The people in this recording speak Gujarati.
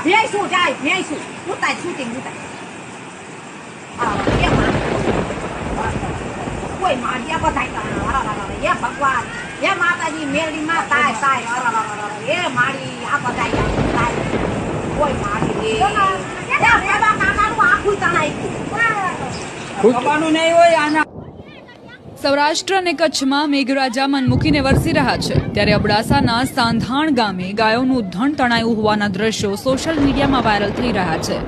ભેંસું જાય ભેંસું ઉતાય શૂટિંગ ઉતાય કોઈ માર્યા બધાય એ ભગવાન એ માતાજી મેરડી માં તાય તાય એ મારી આ બધાય કોઈ મારી કાકાનું આખું તણાઈ સૌરાષ્ટ્ર અને કચ્છમાં મેઘરાજા મન મૂકીને વરસી રહ્યા છે ત્યારે અબડાસાના સાંધાણ ગામે ગાયોનું ધણ તણાયું હોવાના દ્રશ્યો સોશિયલ મીડિયામાં વાયરલ થઈ રહ્યા છે।